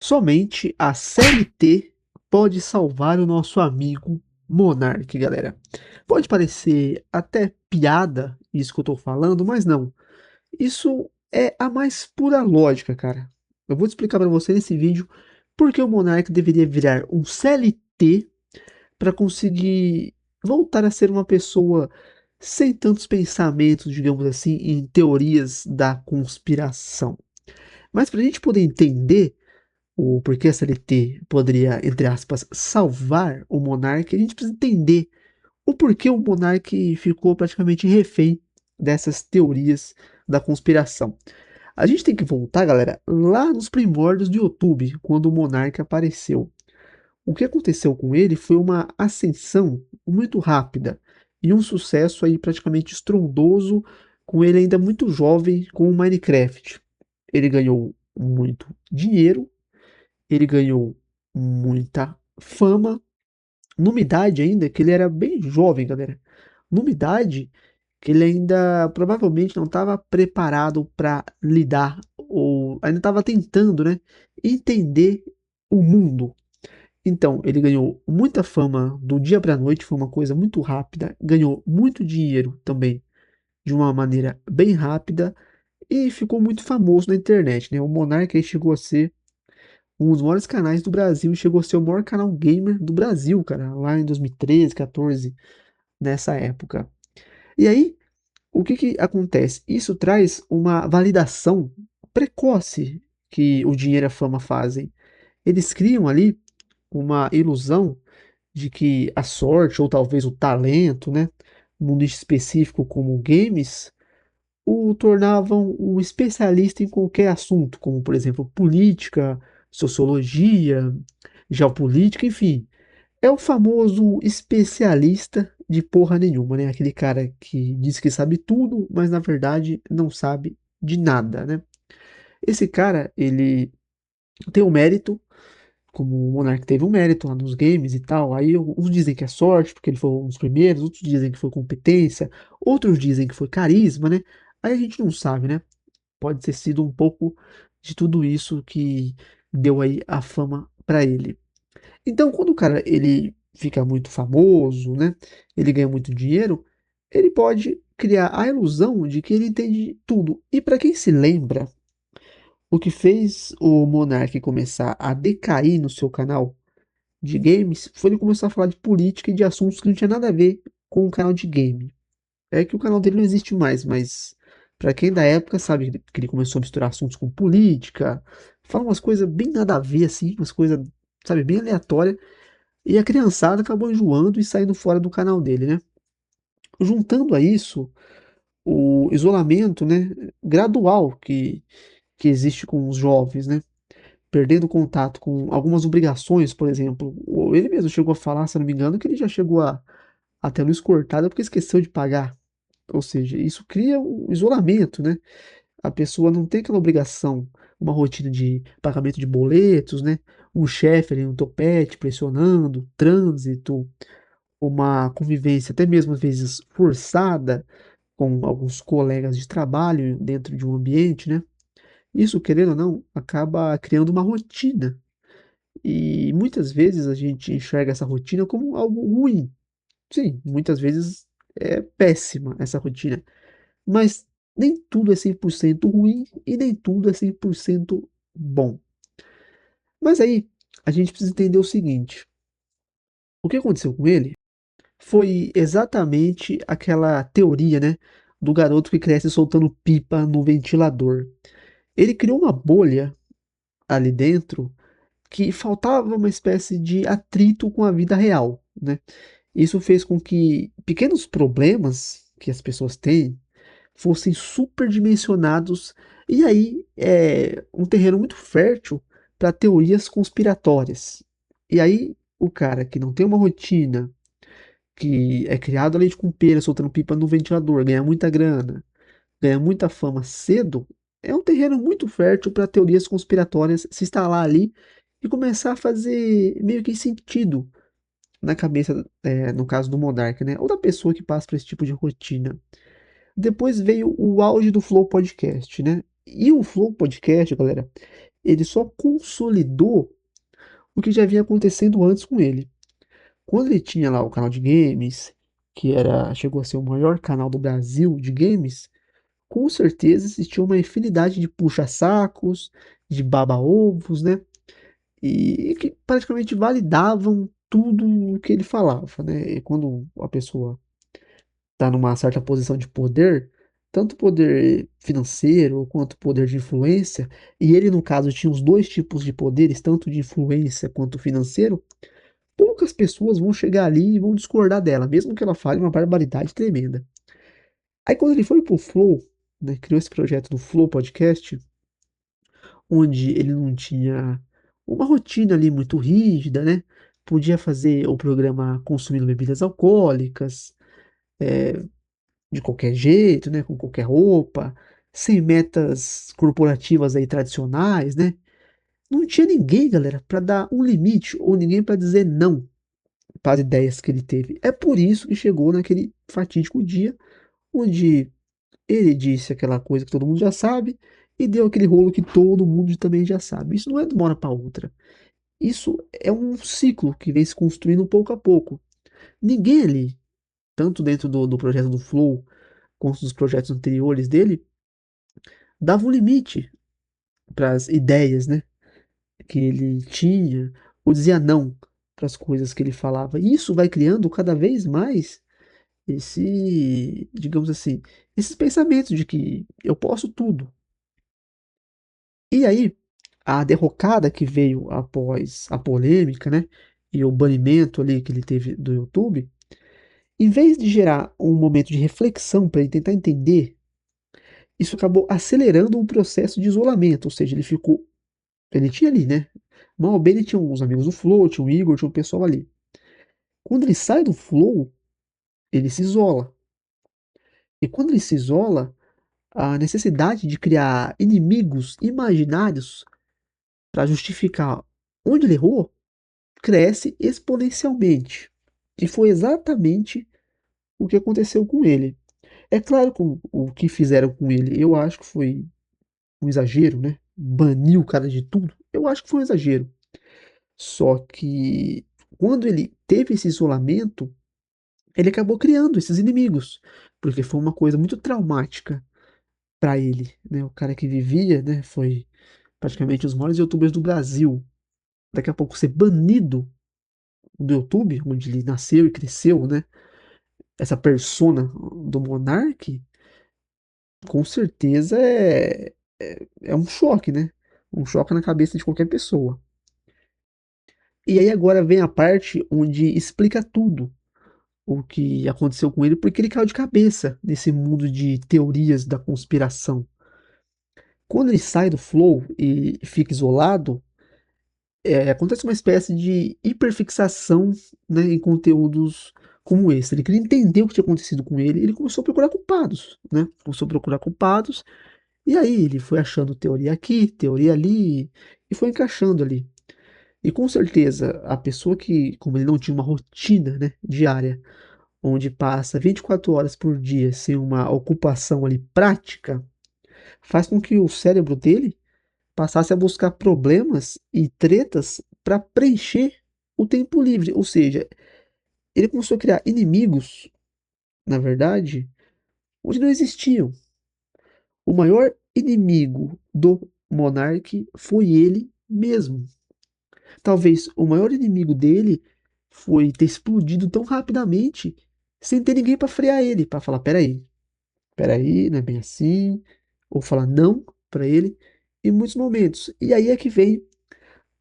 Somente a CLT pode salvar o nosso amigo Monark, galera. Pode parecer até piada isso que eu tô falando, mas não. Isso é a mais pura lógica, cara. Eu vou te explicar pra você nesse vídeo por que o Monark deveria virar um CLT para conseguir voltar a ser uma pessoa sem tantos pensamentos, digamos assim, em teorias da conspiração. Mas para a gente poder entender o porquê a CLT poderia, entre aspas, salvar o monarca, a gente precisa entender o porquê o monarca ficou praticamente refém dessas teorias da conspiração. A gente tem que voltar, galera, lá nos primórdios do YouTube, quando o monarca apareceu. O que aconteceu com ele foi uma ascensão muito rápida e um sucesso aí praticamente estrondoso, com ele ainda muito jovem com o Minecraft. Ele ganhou muito dinheiro, ele ganhou muita fama, numa idade ainda que ele era bem jovem, galera. Numa idade que ele ainda provavelmente não estava preparado para lidar, ou ainda estava tentando, né, entender o mundo. Então, ele ganhou muita fama do dia para a noite, foi uma coisa muito rápida, ganhou muito dinheiro também de uma maneira bem rápida e ficou muito famoso na internet, né? O Monark aí chegou a ser um dos maiores canais do Brasil, chegou a ser o maior canal gamer do Brasil, cara, lá em 2013, 14, nessa época. E aí, o que que acontece? Isso traz uma validação precoce que o dinheiro e a fama fazem. Eles criam ali uma ilusão de que a sorte ou talvez o talento, né, num nicho específico como games, o tornavam um especialista em qualquer assunto, como por exemplo política, sociologia, geopolítica, enfim. É o famoso especialista de porra nenhuma, né? Aquele cara que diz que sabe tudo, mas na verdade não sabe de nada, né? Esse cara, ele tem um mérito, como o Monark teve um mérito lá nos games e tal. Aí uns dizem que é sorte, porque ele foi um dos primeiros, outros dizem que foi competência, outros dizem que foi carisma, né? Aí a gente não sabe, né? Pode ter sido um pouco de tudo isso que deu aí a fama pra ele. Então, quando o cara ele fica muito famoso, né? Ele ganha muito dinheiro, ele pode criar a ilusão de que ele entende tudo. E para quem se lembra, o que fez o Monark começar a decair no seu canal de games foi ele começar a falar de política e de assuntos que não tinha nada a ver com o canal de game. É que o canal dele não existe mais, mas pra quem é da época sabe que ele começou a misturar assuntos com política, fala umas coisas bem nada a ver, assim, umas coisas, sabe, bem aleatórias, e a criançada acabou enjoando e saindo fora do canal dele, né? Juntando a isso o isolamento, né, gradual que existe com os jovens, né? Perdendo contato com algumas obrigações, por exemplo. Ele mesmo chegou a falar, se eu não me engano, que ele já chegou a ter a luz cortada porque esqueceu de pagar. Ou seja, isso cria um isolamento, né? A pessoa não tem aquela obrigação, uma rotina de pagamento de boletos, né? Um chefe ali no topete pressionando, trânsito, uma convivência até mesmo às vezes forçada com alguns colegas de trabalho dentro de um ambiente, né? Isso, querendo ou não, acaba criando uma rotina. E muitas vezes a gente enxerga essa rotina como algo ruim. Sim, muitas vezes é péssima essa rotina. Mas nem tudo é 100% ruim e nem tudo é 100% bom. Mas aí a gente precisa entender o seguinte: o que aconteceu com ele foi exatamente aquela teoria, né, do garoto que cresce soltando pipa no ventilador. Ele criou uma bolha ali dentro que faltava uma espécie de atrito com a vida real, né? Isso fez com que pequenos problemas que as pessoas têm fossem superdimensionados e aí é um terreno muito fértil para teorias conspiratórias. E aí o cara que não tem uma rotina, que é criado a leite com pera, soltando pipa no ventilador, ganha muita grana, ganha muita fama cedo, é um terreno muito fértil para teorias conspiratórias se instalar ali e começar a fazer meio que sentido na cabeça, no caso do monarca, né? Ou da pessoa que passa por esse tipo de rotina. Depois veio o auge do Flow Podcast, né? E o Flow Podcast, galera, ele só consolidou o que já vinha acontecendo antes com ele. Quando ele tinha lá o canal de games, que era, chegou a ser o maior canal do Brasil de games, com certeza existia uma infinidade de puxa-sacos, de baba-ovos, né? E que praticamente validavam tudo o que ele falava, né? E quando a pessoa está numa certa posição de poder, tanto poder financeiro quanto poder de influência, e ele, no caso, tinha os dois tipos de poderes, tanto de influência quanto financeiro, poucas pessoas vão chegar ali e vão discordar dela, mesmo que ela fale uma barbaridade tremenda. Aí quando ele foi pro Flow, né, criou esse projeto do Flow Podcast, onde ele não tinha uma rotina ali muito rígida, né? Podia fazer o programa consumindo bebidas alcoólicas, de qualquer jeito, né? Com qualquer roupa, sem metas corporativas aí tradicionais, né? Não tinha ninguém, galera, para dar um limite ou ninguém para dizer não para as ideias que ele teve. É por isso que chegou naquele fatídico dia onde ele disse aquela coisa que todo mundo já sabe e deu aquele rolo que todo mundo também já sabe. Isso não é de uma hora para outra. Isso é um ciclo que vem se construindo pouco a pouco. Ninguém ali, tanto dentro do projeto do Flow, quanto dos projetos anteriores dele, dava um limite para as ideias, né, que ele tinha, ou dizia não para as coisas que ele falava. E isso vai criando cada vez mais esse, digamos assim, esses pensamentos de que eu posso tudo. E aí, a derrocada que veio após a polêmica, né, e o banimento ali que ele teve do YouTube, em vez de gerar um momento de reflexão para ele tentar entender, isso acabou acelerando um processo de isolamento, ou seja, ele ficou, ele tinha ali, né, mal ou bem ele tinha uns amigos do Flow, tinha o Igor, tinha um pessoal ali. Quando ele sai do Flow, ele se isola. E quando ele se isola, a necessidade de criar inimigos imaginários para justificar onde ele errou cresce exponencialmente. E foi exatamente o que aconteceu com ele. É claro que o que fizeram com ele, eu acho que foi um exagero, né? Banir o cara de tudo, eu acho que foi um exagero. Só que quando ele teve esse isolamento, ele acabou criando esses inimigos, porque foi uma coisa muito traumática para ele, né? O cara que vivia, né, foi praticamente os maiores youtubers do Brasil. Daqui a pouco ser banido do YouTube, onde ele nasceu e cresceu, né? Essa persona do Monark, com certeza é um choque, né? Um choque na cabeça de qualquer pessoa. E aí agora vem a parte onde explica tudo o que aconteceu com ele, porque ele caiu de cabeça nesse mundo de teorias da conspiração. Quando ele sai do flow e fica isolado, acontece uma espécie de hiperfixação, né, em conteúdos como esse. Ele queria entender o que tinha acontecido com ele, e ele começou a procurar culpados, né? Começou a procurar culpados, e aí ele foi achando teoria aqui, teoria ali, e foi encaixando ali. E com certeza, a pessoa que, como ele não tinha uma rotina, né, diária, onde passa 24 horas por dia sem uma ocupação ali prática, faz com que o cérebro dele passasse a buscar problemas e tretas para preencher o tempo livre. Ou seja, ele começou a criar inimigos, na verdade, onde não existiam. O maior inimigo do Monark foi ele mesmo. Talvez o maior inimigo dele foi ter explodido tão rapidamente sem ter ninguém para frear ele, para falar: peraí, não é bem assim, ou falar não para ele em muitos momentos. E aí é que vem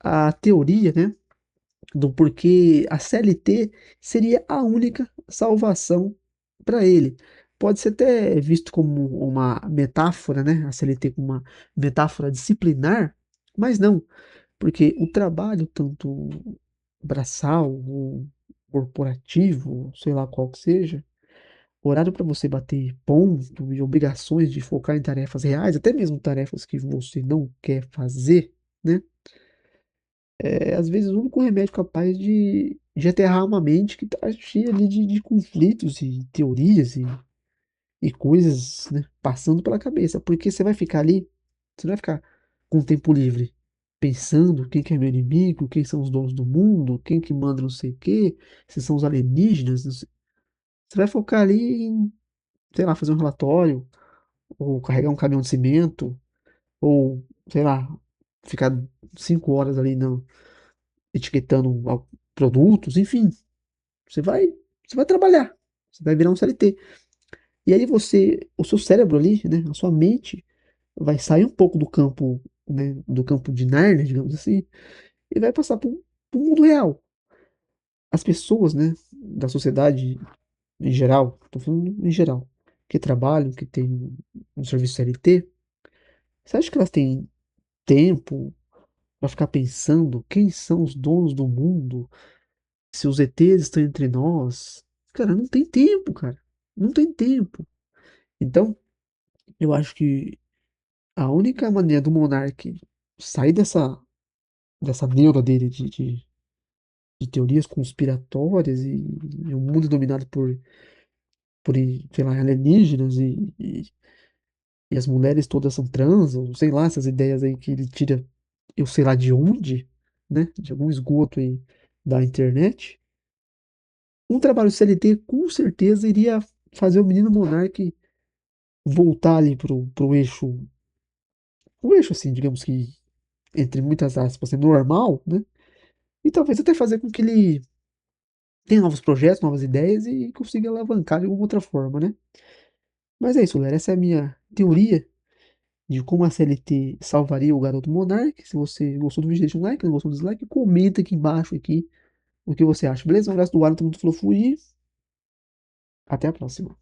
a teoria, né, do porquê a CLT seria a única salvação para ele. Pode ser até visto como uma metáfora, né? A CLT como uma metáfora disciplinar, mas não, porque o trabalho, tanto braçal, ou corporativo, sei lá qual que seja, horário para você bater ponto e obrigações de focar em tarefas reais, até mesmo tarefas que você não quer fazer, né? É às vezes o único remédio capaz de aterrar uma mente que está cheia ali de conflitos e teorias e coisas, né, passando pela cabeça. Porque você vai ficar ali, você não vai ficar com tempo livre. pensando quem que é meu inimigo, quem são os donos do mundo, quem que manda não sei o quê, se são os alienígenas. Você vai focar ali em, sei lá, fazer um relatório, ou carregar um caminhão de cimento, ou, sei lá, ficar 5 horas ali etiquetando produtos, enfim. Você vai, você vai trabalhar, você vai virar um CLT. E aí o seu cérebro ali, né, a sua mente vai sair um pouco do campo, né, do campo de Nárnia, digamos assim, e vai passar para o mundo real. As pessoas, né, da sociedade em geral, tô falando em geral, que trabalham, que têm um serviço CLT, você acha que elas têm tempo para ficar pensando quem são os donos do mundo, se os ETs estão entre nós? Cara, não tem tempo, cara. Não tem tempo. Então, eu acho que a única maneira do Monark sair dessa neura dele de teorias conspiratórias e um mundo dominado por, sei lá, alienígenas e as mulheres todas são trans, ou sei lá, essas ideias aí que ele tira, eu sei lá de onde, né? De algum esgoto aí da internet. Um trabalho CLT com certeza iria fazer o menino Monark voltar ali o eixo assim, digamos que, entre muitas aspas, assim, normal, né? E talvez até fazer com que ele tenha novos projetos, novas ideias e consiga alavancar de alguma outra forma, né? Mas é isso, galera. Essa é a minha teoria de como a CLT salvaria o garoto Monark. Se você gostou do vídeo, deixa um like. Não gostou do dislike, comenta aqui embaixo aqui o que você acha. Beleza? Um abraço do Alan, todo mundo falou fui. Até a próxima.